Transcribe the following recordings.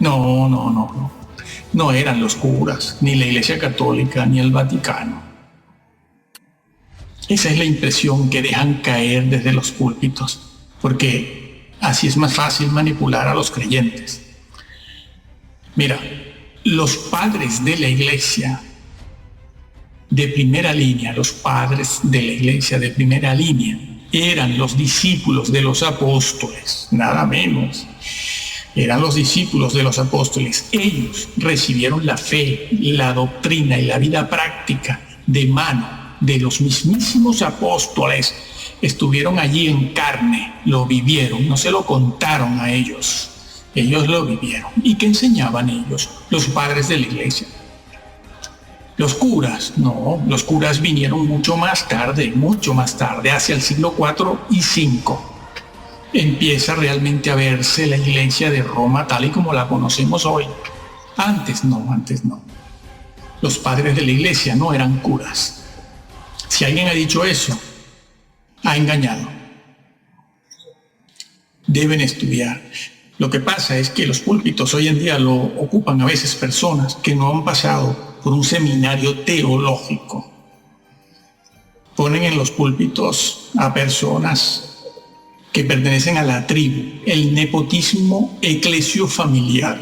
No, no, no, no. No eran los curas, ni la Iglesia Católica, ni el Vaticano. Esa es la impresión que dejan caer desde los púlpitos, porque así es más fácil manipular a los creyentes. Mira, los padres de la Iglesia de primera línea, los padres de la Iglesia de primera línea, eran los discípulos de los apóstoles, nada menos. Eran los discípulos de los apóstoles. Ellos recibieron la fe, la doctrina y la vida práctica de mano de los mismísimos apóstoles. Estuvieron allí en carne, lo vivieron, no se lo contaron a ellos. Ellos lo vivieron. ¿Y qué enseñaban ellos, los padres de la Iglesia? Los curas, no, los curas vinieron mucho más tarde, hacia el siglo IV y V. Empieza realmente a verse la Iglesia de Roma tal y como la conocemos hoy. Antes no. Los padres de la Iglesia no eran curas. Si alguien ha dicho eso, ha engañado. Deben estudiar. Lo que pasa es que los púlpitos hoy en día lo ocupan a veces personas que no han pasado por un seminario teológico. Ponen en los púlpitos a personas que pertenecen a la tribu, el nepotismo eclesiofamiliar.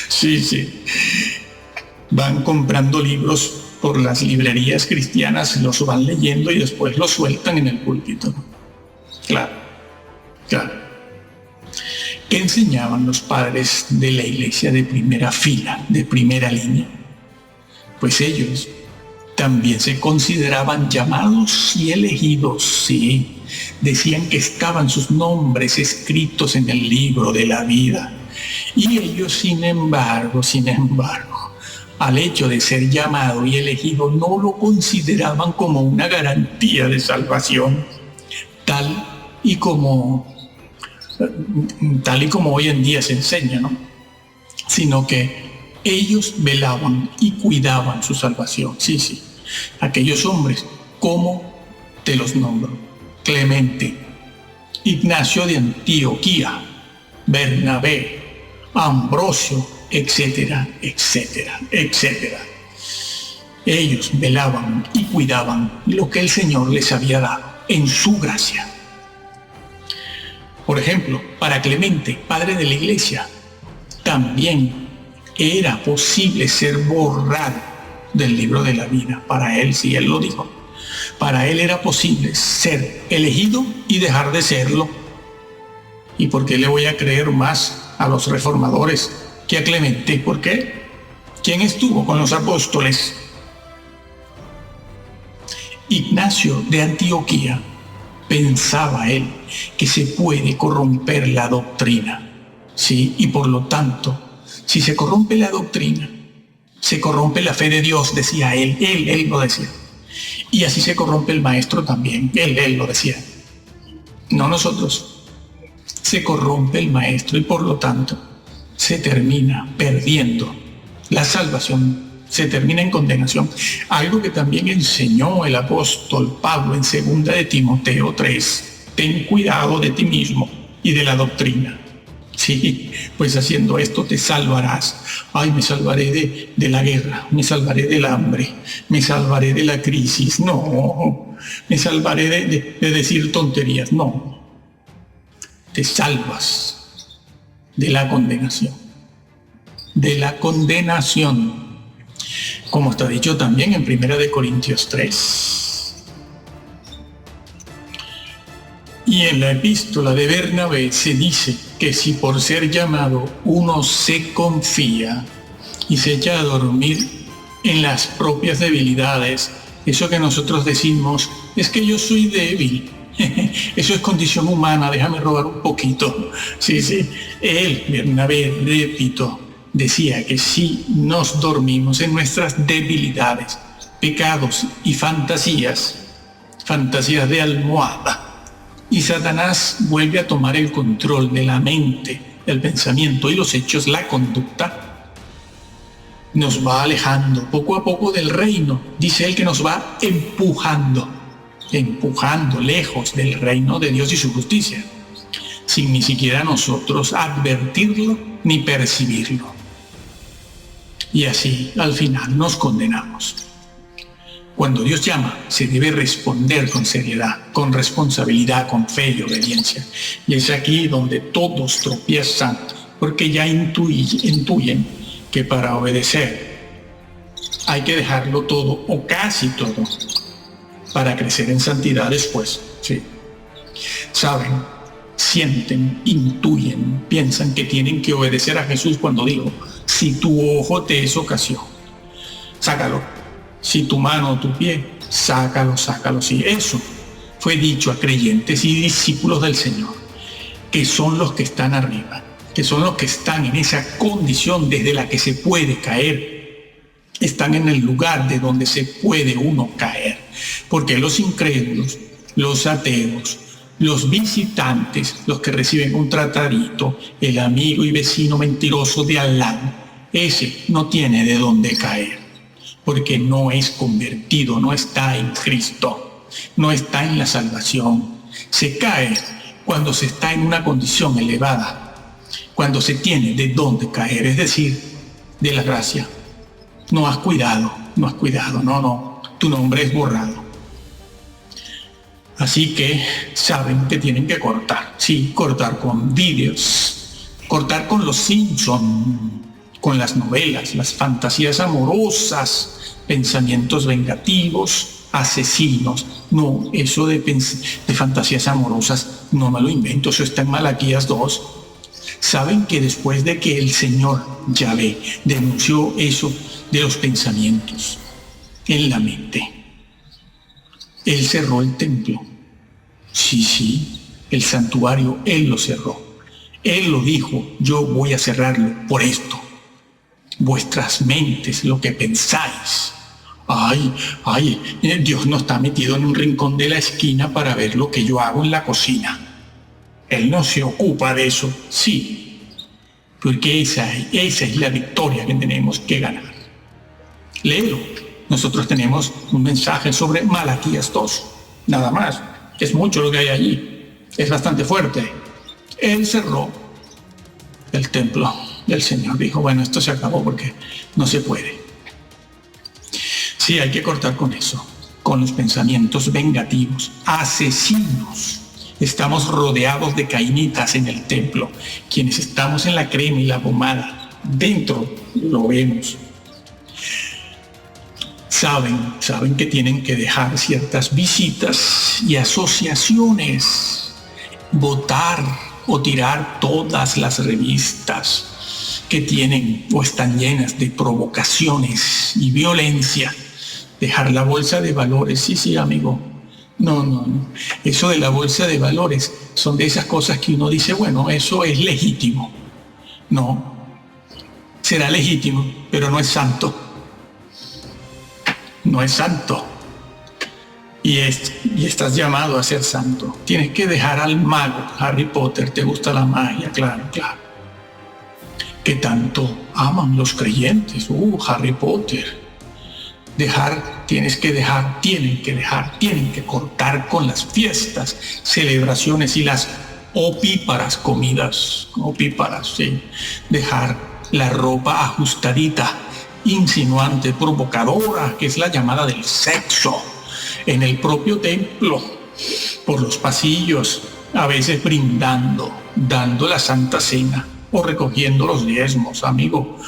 Sí. Van comprando libros por las librerías cristianas, los van leyendo y después los sueltan en el púlpito. Claro. ¿Qué enseñaban los padres de la Iglesia de primera fila, de primera línea? Pues ellos también se consideraban llamados y elegidos, sí. Decían que estaban sus nombres escritos en el libro de la vida. Y ellos, sin embargo, al hecho de ser llamado y elegido, no lo consideraban como una garantía de salvación, tal y como hoy en día se enseña, ¿no? Sino que ellos velaban y cuidaban su salvación. Sí. Aquellos hombres, ¿cómo te los nombro? Clemente, Ignacio de Antioquía, Bernabé, Ambrosio, etcétera. Ellos velaban y cuidaban lo que el Señor les había dado en su gracia. Por ejemplo, para Clemente, padre de la Iglesia, también era posible ser borrado del libro de la vida. Para él, sí, él lo dijo. Para él era posible ser elegido y dejar de serlo. ¿Y por qué le voy a creer más a los reformadores que a Clemente? ¿Por qué? ¿Quién estuvo con los apóstoles? Ignacio de Antioquía. Pensaba él que se puede corromper la doctrina. Sí, y por lo tanto, si se corrompe la doctrina, se corrompe la fe de Dios, decía él lo decía. Y así se corrompe el maestro también, él lo decía. No nosotros. Se corrompe el maestro y por lo tanto se termina perdiendo la salvación, se termina en condenación. Algo que también enseñó el apóstol Pablo en 2 de Timoteo 3. Ten cuidado de ti mismo y de la doctrina. Sí, pues haciendo esto te salvarás. Ay, me salvaré de la guerra, me salvaré del hambre, me salvaré de la crisis. No, me salvaré de decir tonterías. No, te salvas de la condenación. De la condenación. Como está dicho también en 1 de Corintios 3. Y en la epístola de Bernabé se dice que si por ser llamado uno se confía y se echa a dormir en las propias debilidades, eso que nosotros decimos es que yo soy débil, eso es condición humana, déjame robar un poquito. Sí, él, Bernabé, repito, decía que si nos dormimos en nuestras debilidades, pecados y fantasías de almohada, y Satanás vuelve a tomar el control de la mente, el pensamiento y los hechos, la conducta, nos va alejando poco a poco del reino. Dice él que nos va empujando lejos del reino de Dios y su justicia. sin ni siquiera nosotros advertirlo ni percibirlo. Y así al final nos condenamos. Cuando Dios llama, se debe responder con seriedad, con responsabilidad, con fe y obediencia. Y es aquí donde todos tropiezan, porque ya intuyen que para obedecer hay que dejarlo todo o casi todo para crecer en santidad después. Sí. Saben, sienten, intuyen, piensan que tienen que obedecer a Jesús cuando dijo: si tu ojo te es ocasión, sácalo. Si tu mano o tu pie, sácalo. Sí, eso fue dicho a creyentes y discípulos del Señor, que son los que están arriba, que son los que están en esa condición desde la que se puede caer. Están en el lugar de donde se puede uno caer. Porque los incrédulos, los ateos, los visitantes, los que reciben un tratadito, el amigo y vecino mentiroso de al lado, ese no tiene de dónde caer. Porque no es convertido, no está en Cristo, no está en la salvación. Se cae cuando se está en una condición elevada, cuando se tiene de dónde caer, es decir, de la gracia. No has cuidado, no, tu nombre es borrado. Así que saben que tienen que cortar, sí, cortar con vídeos, cortar con los Simpson, con las novelas, las fantasías amorosas, pensamientos vengativos, asesinos. No, eso de fantasías amorosas no me lo invento, eso está en Malaquías 2. Saben que después de que el Señor Yahvé denunció eso de los pensamientos en la mente, Él cerró el templo. Sí, el santuario, Él lo cerró. Él lo dijo: yo voy a cerrarlo por esto. Vuestras mentes, lo que pensáis. Dios no está metido en un rincón de la esquina para ver lo que yo hago en la cocina. Él no se ocupa de eso, sí, porque esa es la victoria que tenemos que ganar. Léelo. Nosotros tenemos un mensaje sobre Malaquías 2, nada más. Es mucho lo que hay allí, es bastante fuerte. Él cerró el templo y el Señor dijo: bueno, esto se acabó porque no se puede. Sí, hay que cortar con eso, con los pensamientos vengativos, asesinos. Estamos rodeados de cainitas en el templo. Quienes estamos en la crema y la pomada, dentro lo vemos. Saben que tienen que dejar ciertas visitas y asociaciones, votar o tirar todas las revistas que tienen o están llenas de provocaciones y violencia. Dejar la bolsa de valores, sí, amigo. No. Eso de la bolsa de valores son de esas cosas que uno dice: bueno, eso es legítimo. No, será legítimo, pero no es santo. No es santo. Y estás llamado a ser santo. Tienes que dejar al mago. Harry Potter, ¿te gusta la magia? Claro. Que tanto aman los creyentes. Harry Potter. Tienen que cortar con las fiestas, celebraciones y las opíparas comidas. Opíparas, sí. Dejar la ropa ajustadita, insinuante, provocadora, que es la llamada del sexo, en el propio templo, por los pasillos, a veces brindando, dando la Santa Cena o recogiendo los diezmos, amigo,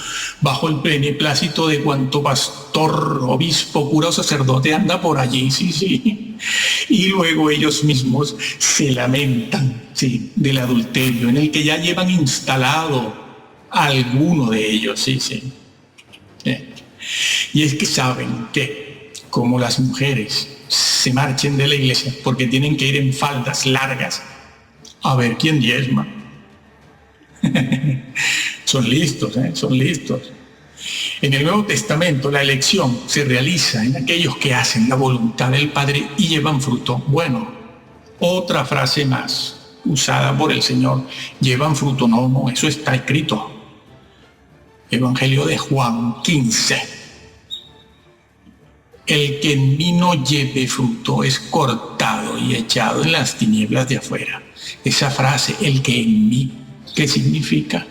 bajo el beneplácito de cuanto pastor, obispo, cura o sacerdote anda por allí, sí. Y luego ellos mismos se lamentan, sí, del adulterio en el que ya llevan instalado a alguno de ellos, sí. Y es que saben que, como las mujeres se marchen de la iglesia porque tienen que ir en faldas largas a ver quién diezma. Son listos. En el Nuevo Testamento la elección se realiza en aquellos que hacen la voluntad del Padre y llevan fruto. Bueno, otra frase más usada por el Señor: llevan fruto. No, eso está escrito. Evangelio de Juan 15. El que en mí no lleve fruto es cortado separado y echado en las tinieblas de afuera. Esa frase, el que en mí, ¿qué significa?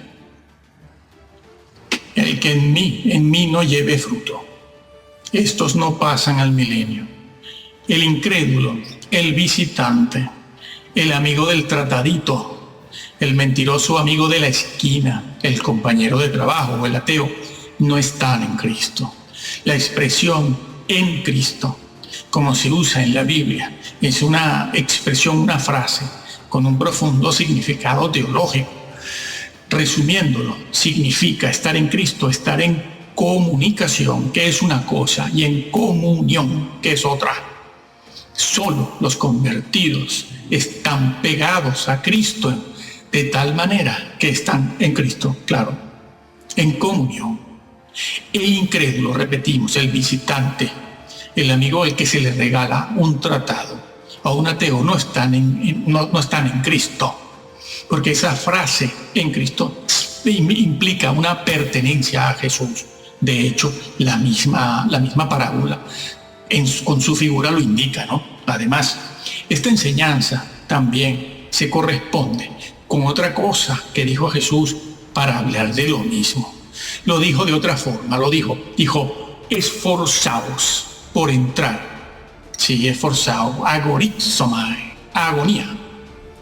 El que en mí no lleve fruto. Estos no pasan al milenio. El incrédulo, el visitante, el amigo del tratadito, el mentiroso amigo de la esquina, el compañero de trabajo o el ateo, no están en Cristo. La expresión en Cristo, como se usa en la Biblia, es una expresión, una frase con un profundo significado teológico. Resumiéndolo, significa estar en Cristo, estar en comunicación, que es una cosa, y en comunión, que es otra. Solo los convertidos están pegados a Cristo de tal manera que están en Cristo, claro, en comunión. El incrédulo, repetimos, el visitante, el amigo al que se le regala un tratado, a un ateo, no están en Cristo, porque esa frase en Cristo implica una pertenencia a Jesús. De hecho, la misma parábola con su figura lo indica, ¿no? Además, esta enseñanza también se corresponde con otra cosa que dijo Jesús para hablar de lo mismo. Lo dijo de otra forma, dijo, esforzaos por entrar. Sí, esforzado, agorizomai, agonía,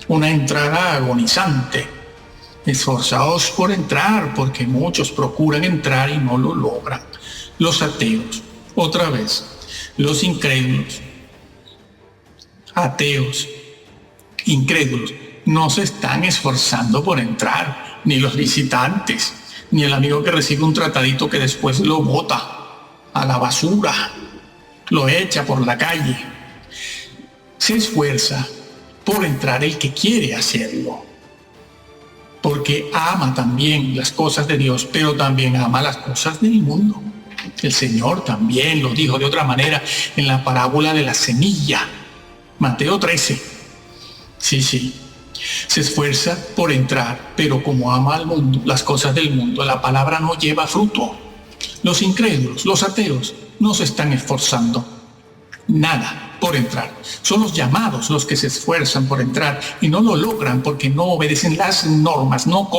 una entrada agonizante. Esforzaos por entrar, porque muchos procuran entrar y no lo logran. Los ateos, otra vez, los incrédulos, ateos, incrédulos, no se están esforzando por entrar, ni los visitantes, ni el amigo que recibe un tratadito que después lo bota a la basura, lo echa por la calle. Se esfuerza por entrar el que quiere hacerlo, porque ama también las cosas de Dios, pero también ama las cosas del mundo. El Señor también lo dijo de otra manera en la parábola de la semilla, Mateo 13. Sí. Se esfuerza por entrar, pero como ama al mundo, las cosas del mundo, la palabra no lleva fruto. Los incrédulos, los ateos, no se están esforzando nada por entrar. Son los llamados los que se esfuerzan por entrar y no lo logran porque no obedecen las normas, no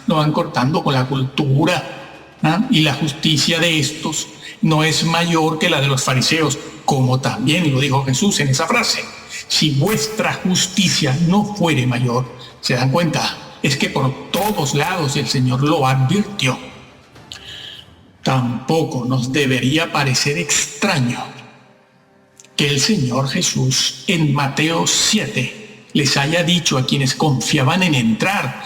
van cortando con la cultura, ¿ah? Y la justicia de estos no es mayor que la de los fariseos, como también lo dijo Jesús en esa frase. Si vuestra justicia no fuere mayor, ¿se dan cuenta? Es que por todos lados el Señor lo advirtió. Tampoco nos debería parecer extraño que el Señor Jesús en Mateo 7 les haya dicho a quienes confiaban en entrar,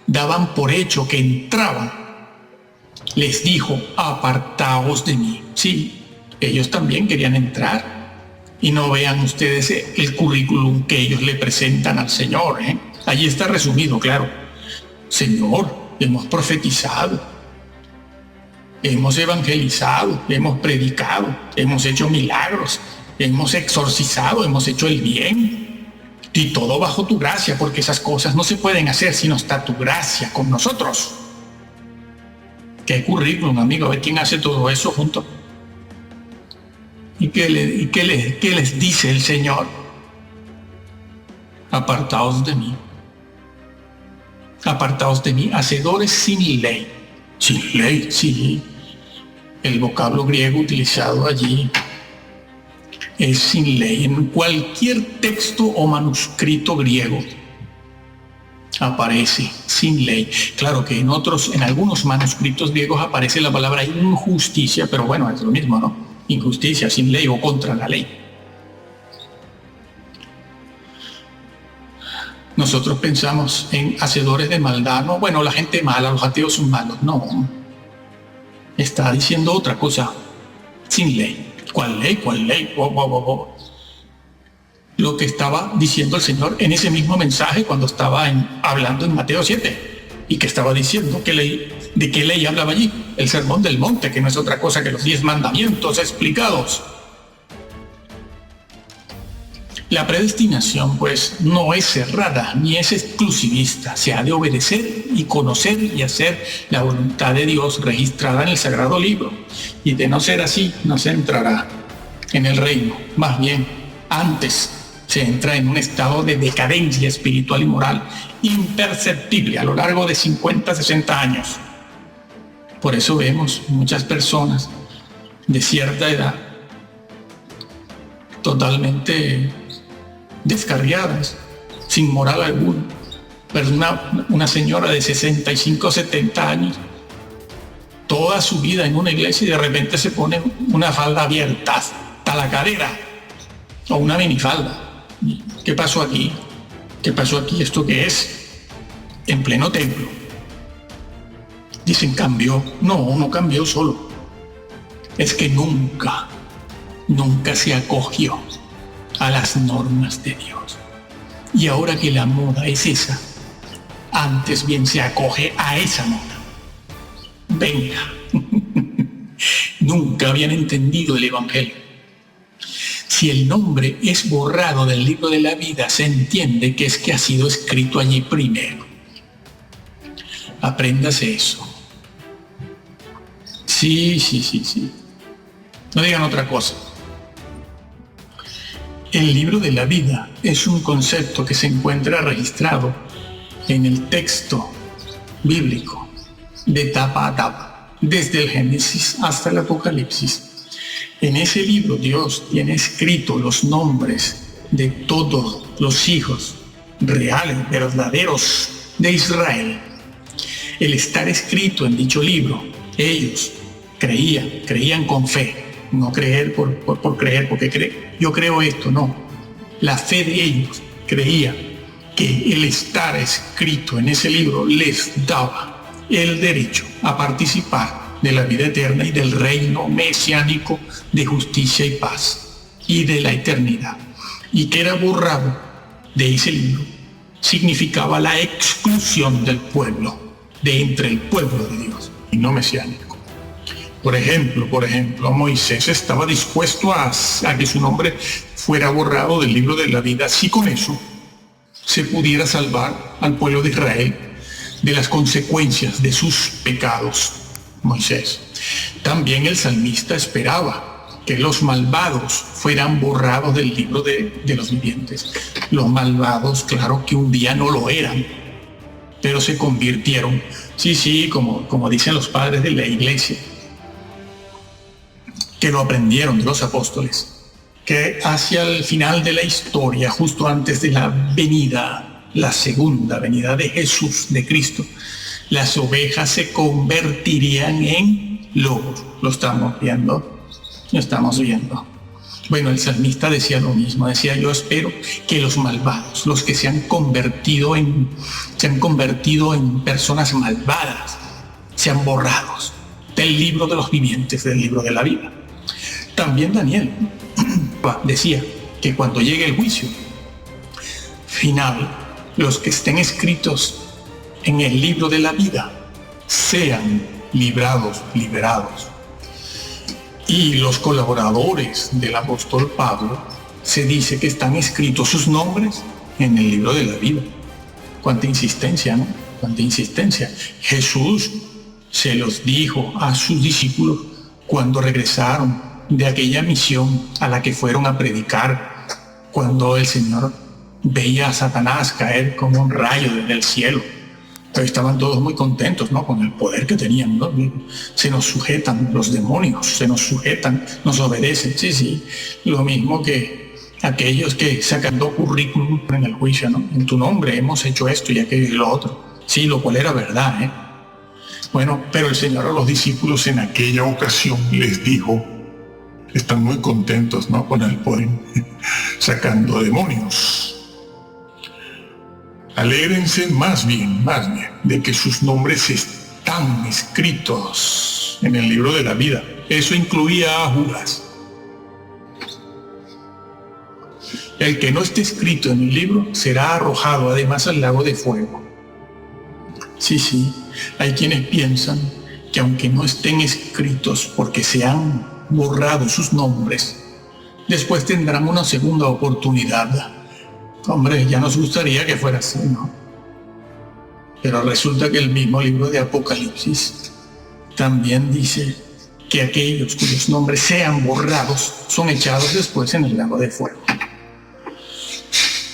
daban por hecho que entraban, les dijo, apartaos de mí. Sí, ellos también querían entrar. Y no vean ustedes el currículum que ellos le presentan al Señor, ¿eh? Allí está resumido, claro. Señor, hemos profetizado, hemos evangelizado, hemos predicado, hemos hecho milagros, hemos exorcizado, hemos hecho el bien. Y todo bajo tu gracia, porque esas cosas no se pueden hacer si no está tu gracia con nosotros. ¿Qué currículum, amigo? A ver quién hace todo eso junto. ¿Y qué les dice el Señor? Apartaos de mí. Apartaos de mí, hacedores sin ley. Sin ley, sí. El vocablo griego utilizado allí es sin ley. En cualquier texto o manuscrito griego aparece sin ley. Claro que en algunos manuscritos griegos aparece la palabra injusticia, pero bueno, es lo mismo, ¿no? Injusticia, sin ley o contra la ley. Nosotros pensamos en hacedores de maldad. No, bueno, la gente mala, los ateos son malos. No. Está diciendo otra cosa. Sin ley. ¿Cuál ley? ¿Cuál ley? Lo que estaba diciendo el Señor en ese mismo mensaje cuando estaba hablando en Mateo 7. Y que estaba diciendo ¿de qué ley hablaba allí? El sermón del monte, que no es otra cosa que los 10 mandamientos explicados. La predestinación, pues, no es cerrada ni es exclusivista. Se ha de obedecer y conocer y hacer la voluntad de Dios registrada en el Sagrado Libro. Y de no ser así, no se entrará en el reino. Más bien, Antes se entra en un estado de decadencia espiritual y moral imperceptible a lo largo de 50, 60 años. Por eso vemos muchas personas de cierta edad totalmente descarriadas, sin moral alguna. Pero una señora de 65, 70 años, toda su vida en una iglesia, y de repente se pone una falda abierta hasta la cadera o una minifalda. ¿Qué pasó aquí? ¿Qué pasó aquí? ¿Esto qué es? En pleno templo. Dicen, cambió. No, no cambió solo. Es que nunca se acogió a las normas de Dios. Y ahora que la moda es esa, antes bien se acoge a esa moda. Venga. Nunca habían entendido el Evangelio. Si el nombre es borrado del libro de la vida, se entiende que es que ha sido escrito allí primero. Apréndase eso. Sí. No digan otra cosa. El libro de la vida es un concepto que se encuentra registrado en el texto bíblico de tapa a tapa, desde el Génesis hasta el Apocalipsis. En ese libro Dios tiene escrito los nombres de todos los hijos reales, verdaderos de Israel. El estar escrito en dicho libro, ellos creían con fe, no creer por creer, porque yo creo esto, no. La fe de ellos creía que el estar escrito en ese libro les daba el derecho a participar de la vida eterna y del reino mesiánico de justicia y paz y de la eternidad. Y que era borrado de ese libro significaba la exclusión del pueblo, de entre el pueblo de Dios y no mesiánico. Por ejemplo, Moisés estaba dispuesto a que su nombre fuera borrado del libro de la vida si con eso se pudiera salvar al pueblo de Israel de las consecuencias de sus pecados. Moisés. También el salmista esperaba que los malvados fueran borrados del libro de los vivientes. Los malvados, claro que un día no lo eran, pero se convirtieron. Sí, como dicen los padres de la iglesia, que lo aprendieron de los apóstoles, que hacia el final de la historia, justo antes de la segunda venida de Jesús, de Cristo, las ovejas se convertirían en lobos. Lo estamos viendo. Bueno, el salmista decía lo mismo. Decía, yo espero que los malvados, los que se han convertido en personas malvadas, sean borrados del libro de los vivientes, del libro de la vida. También Daniel decía que cuando llegue el juicio final, los que estén escritos en el libro de la vida sean liberados. Y los colaboradores del apóstol Pablo, se dice que están escritos sus nombres en el libro de la vida. Cuánta insistencia, ¿no? Cuánta insistencia. Jesús se los dijo a sus discípulos cuando regresaron de aquella misión a la que fueron a predicar, cuando el Señor veía a Satanás caer como un rayo desde el cielo. Pero estaban todos muy contentos, ¿no? Con el poder que tenían, ¿no? Se nos sujetan los demonios, se nos sujetan, nos obedecen. Sí, lo mismo que aquellos que sacando currículum en el juicio, ¿no? En tu nombre hemos hecho esto y aquello y lo otro. Sí, lo cual era verdad, ¿eh? Bueno, pero el Señor a los discípulos en aquella ocasión les dijo, están muy contentos, ¿no? Con el poder, sacando demonios. Alégrense más bien, de que sus nombres están escritos en el libro de la vida. Eso incluía a Judas. El que no esté escrito en el libro será arrojado además al lago de fuego. Sí, hay quienes piensan que aunque no estén escritos porque se han borrado sus nombres, después tendrán una segunda oportunidad. Hombre, ya nos gustaría que fuera así, ¿no? Pero resulta que el mismo libro de Apocalipsis también dice que aquellos cuyos nombres sean borrados son echados después en el lago de fuego.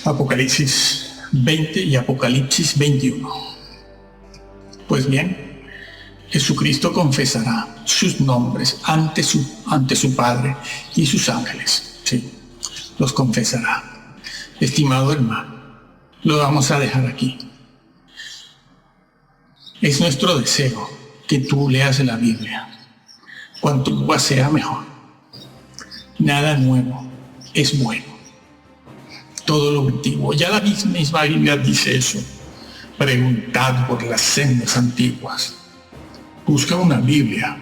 Apocalipsis 20 y Apocalipsis 21. Pues bien, Jesucristo confesará sus nombres ante su Padre y sus ángeles. Sí, los confesará. Estimado hermano, lo vamos a dejar aquí. Es nuestro deseo que tú leas la Biblia. Cuanto más sea, mejor. Nada nuevo es bueno. Todo lo antiguo. Ya la misma Biblia dice eso. Preguntad por las sendas antiguas. Busca una Biblia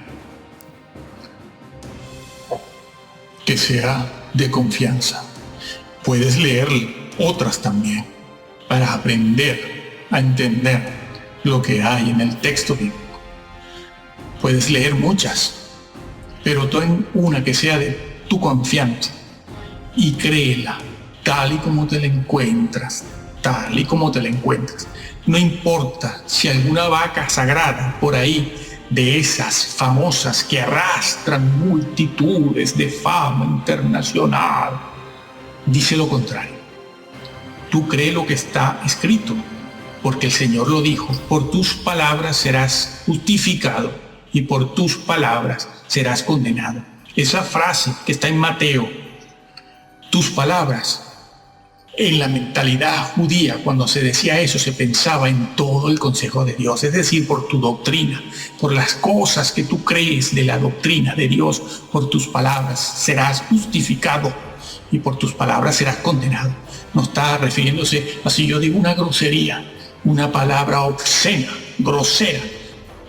que sea de confianza. Puedes leer otras también para aprender a entender lo que hay en el texto bíblico. Puedes leer muchas, pero ten una que sea de tu confianza y créela tal y como te la encuentras, tal y como te la encuentras. No importa si alguna vaca sagrada por ahí, de esas famosas que arrastran multitudes de fama internacional, dice lo contrario. Tú cree lo que está escrito, porque el Señor lo dijo: por tus palabras serás justificado y por tus palabras serás condenado. Esa frase que está en Mateo, tus palabras, en la mentalidad judía, cuando se decía eso, se pensaba en todo el consejo de Dios, es decir, por tu doctrina, por las cosas que tú crees de la doctrina de Dios, por tus palabras serás justificado y por tus palabras serás condenado. No está refiriéndose a si yo digo una grosería, una palabra obscena, grosera,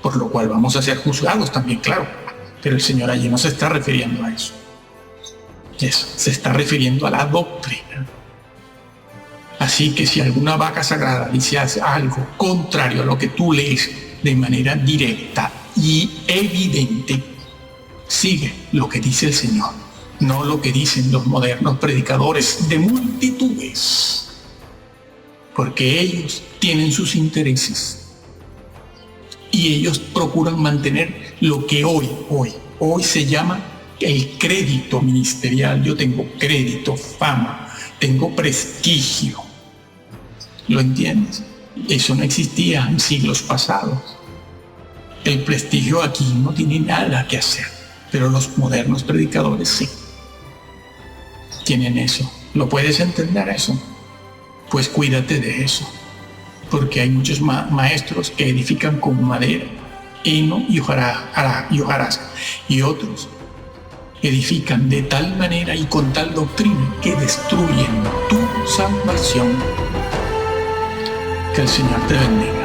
por lo cual vamos a ser juzgados también, claro, pero el Señor allí no se está refiriendo a eso. Eso, se está refiriendo a la doctrina. Así que si alguna vaca sagrada dice algo contrario a lo que tú lees de manera directa y evidente, sigue lo que dice el Señor, no lo que dicen los modernos predicadores de multitudes, porque ellos tienen sus intereses y ellos procuran mantener lo que hoy se llama el crédito ministerial. Yo tengo crédito, fama, tengo prestigio. ¿Lo entiendes? Eso no existía en siglos pasados. El prestigio aquí no tiene nada que hacer, pero los modernos predicadores sí tienen eso. ¿Lo puedes entender eso? Pues cuídate de eso, porque hay muchos maestros que edifican con madera, heno y hojarasca, y otros edifican de tal manera y con tal doctrina que destruyen tu salvación. Que el Señor te bendiga.